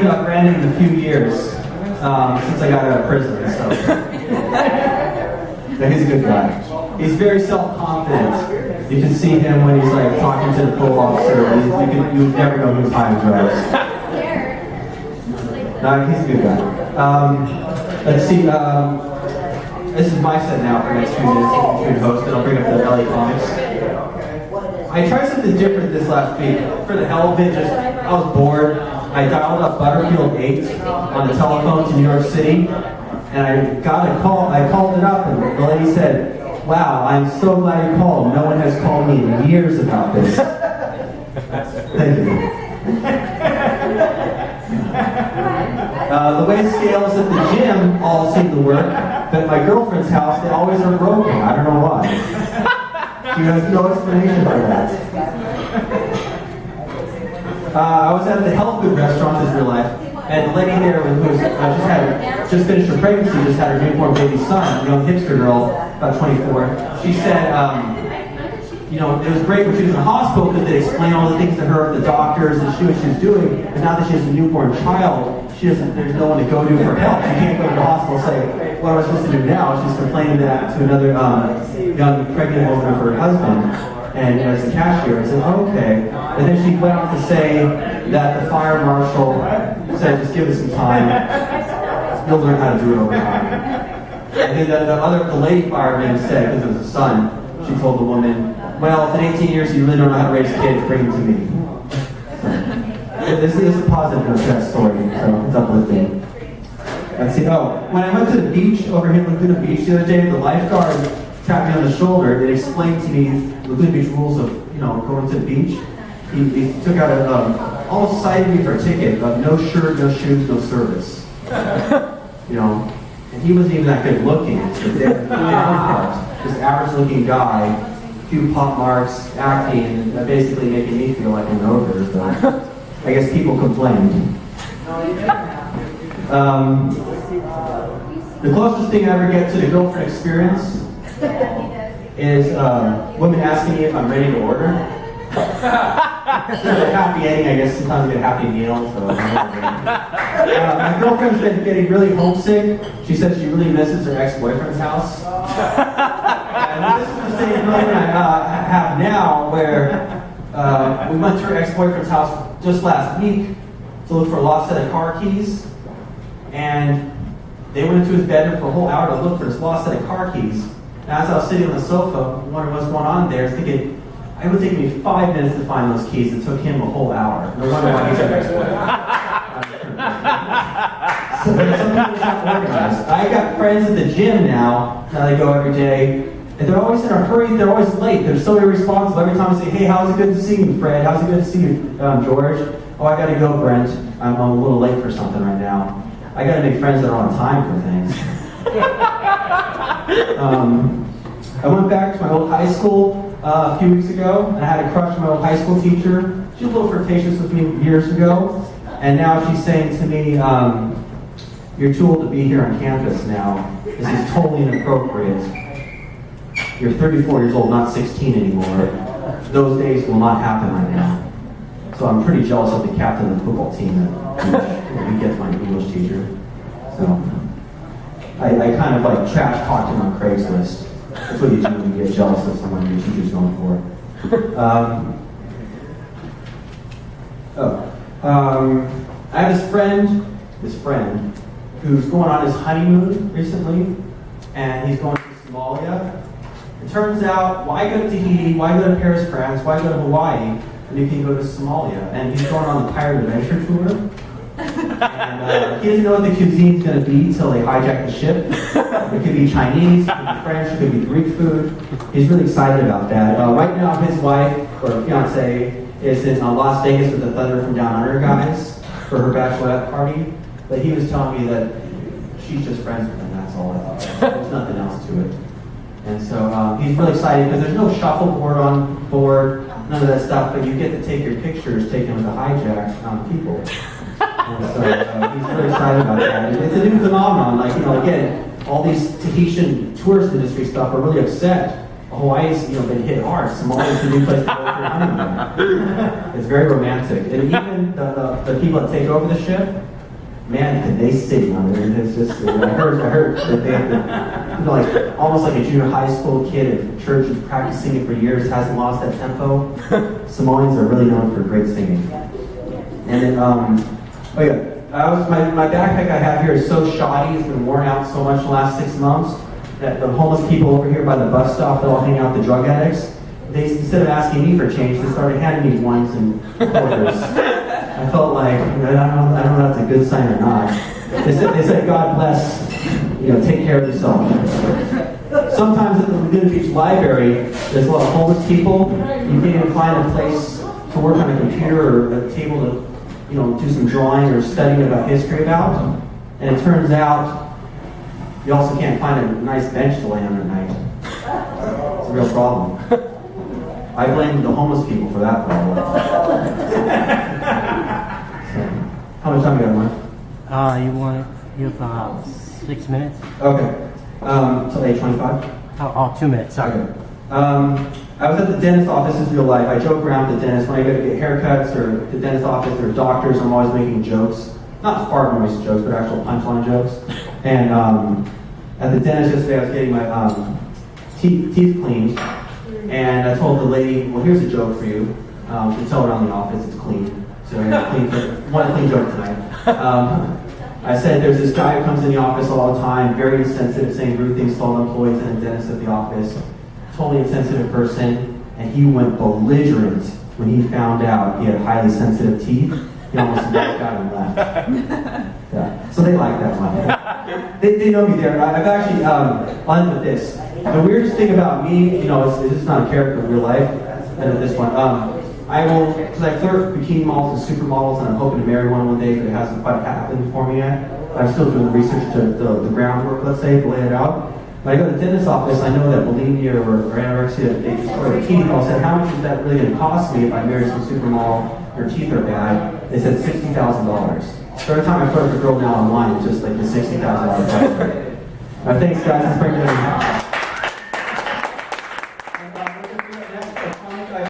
Brandon in a few years since I got out of prison, so but he's a good guy. He's very self-confident. You can see him when he's like talking to the parole officer. You never know who's high on drugs. No, he's a good guy. Let's see. This is my set now for the next few minutes. You can host it. I'll bring up the LA comics. I tried something different this last week. For the hell of it, I was bored. I dialed up Butterfield 8 on the telephone to New York City, and I got a call. I called it up, and the lady said, "Wow, I'm so glad you called. No one has called me in years about this." Thank you. The way scales at the gym all seem to work, but at my girlfriend's house, they always are broken. I don't know why. She has no explanation for that. I was at the health food restaurant this real life, and the lady there who was just finished her pregnancy, just had her newborn baby son, a young hipster girl, about 24. She said, it was great when she was in the hospital because they explained all the things to her, the doctors, and she knew what she was doing. But now that she has a newborn child, there's no one to go to for help. She can't go to the hospital and say, "What am I supposed to do now?" She's complaining that to another young pregnant woman of her husband. And as a cashier, I said, "Okay." And then she went on to say that the fire marshal said, "Just give us some time. You'll learn how to do it over time." And then the lady fireman said, because it was a son, she told the woman, "Well, if in 18 years you really don't know how to raise kids, bring them to me." This is a positive note to that story, so it's uplifting. Let's see. When I went to the beach over here in Laguna Beach the other day, the lifeguard tapped me on the shoulder. It explained to me Laguna Beach rules of going to the beach. He took out almost cited me for a ticket of no shirt, no shoes, no service. And he wasn't even that good looking. So this average looking guy, a few pop marks, acting, and basically making me feel like an ogre. So I guess people complained. The closest thing I ever get to the girlfriend experience is women asking me if I'm ready to order. It's a happy ending, I guess. Sometimes I get a happy meal. So my girlfriend's been getting really homesick. She says she really misses her ex-boyfriend's house. And this is the same moment I have now, where we went to her ex-boyfriend's house just last week to look for a lost set of car keys, and they went into his bedroom for a whole hour to look for this lost set of car keys. And as I was sitting on the sofa, wondering what's going on there, I was thinking, it would take me 5 minutes to find those keys. It took him a whole hour. No wonder why he's our ex-boyfriend. So some people just not organized. I got friends at the gym now they go every day, and they're always in a hurry. They're always late. They're so irresponsible. Every time I say, "Hey, how's it good to see you, Fred? How's it good to see you, George?" "Oh, I gotta go, Brent. I'm a little late for something right now." I gotta make friends that are on time for things. I went back to my old high school a few weeks ago, and I had a crush on my old high school teacher. She was a little flirtatious with me years ago, and now she's saying to me, "You're too old to be here on campus now. This is totally inappropriate. You're 34 years old, not 16 anymore. Those days will not happen right now." So I'm pretty jealous of the captain of the football team that he gets my English teacher. So I kind of like trash talked him on Craigslist. That's what you do when you get jealous of someone your teacher's going for. I have this friend, who's going on his honeymoon recently, and he's going to Somalia. It turns out, why go to Tahiti? Why go to Paris, France? Why go to Hawaii? And you can go to Somalia. And he's going on the Pirate Adventure tour. And he doesn't know what the cuisine's going to be until they hijack the ship. It could be Chinese, it could be French, it could be Greek food. He's really excited about that. Right now, his wife, or fiance, is in Las Vegas with the Thunder from Down Under guys for her bachelorette party. But he was telling me that she's just friends with him, that's all. There's nothing else to it. And so he's really excited because there's no shuffleboard on board, none of that stuff, but you get to take your pictures taken with the hijacked people. And so he's really excited about that. It's a new phenomenon. Again, all these Tahitian tourist industry stuff are really upset Hawaii's, been hit hard. Somalia's a new place to go for your honeymoon. It's very romantic. And even the people that take over the ship, man, they sing on it. It's just, I heard that they, like, almost like a junior high school kid in church who's practicing it for years, hasn't lost that tempo. Somalians are really known for great singing. And then, my backpack I have here is so shoddy, it's been worn out so much in the last 6 months, that the homeless people over here by the bus stop that all hang out, the drug addicts, they, instead of asking me for change, they started handing me ones and quarters. I felt like, I don't know if that's a good sign or not. They said God bless, take care of yourself. Sometimes at the Laguna Beach Library, there's a lot of homeless people. You can't even find a place to work on a computer or a table to, do some drawing or studying about history about. And it turns out, you also can't find a nice bench to lay on at night. It's a real problem. I blame the homeless people for that problem. How much time you got, Mike? You have 6 minutes? Okay. Till 8:25? 2 minutes, sorry. Okay. I was at the dentist office in real life. I joke around with the dentist. When I go to get haircuts or the dentist office or doctors, I'm always making jokes. Not fart noise jokes, but actual punchline jokes. And at the dentist yesterday, I was getting my teeth cleaned. And I told the lady, well, here's a joke for you. You can tell around the office it's clean. So one clean joke tonight. I said there's this guy who comes in the office all the time, very insensitive, saying rude things to all the employees and the dentist at the office. Totally insensitive person. And he went belligerent when he found out he had highly sensitive teeth. He almost walked out and left. Yeah. So they like that one. They know me there. I've actually, I'll end with this. The weirdest thing about me, it's just not a character in real life. And this one, I will, because I flirt with bikini models and supermodels, and I'm hoping to marry one day, but it hasn't quite happened for me yet. But I'm still doing the research to the groundwork, let's say, to lay it out. When I go to the dentist's office, I know that bulimia or anorexia, they destroy the teeth. I said, how much is that really going to cost me if I marry some supermodel? Her teeth are bad. They said $60,000. So every time I flirt with a girl now online, it's just like the $60,000 question. Thanks, guys. It's Brent Goodman.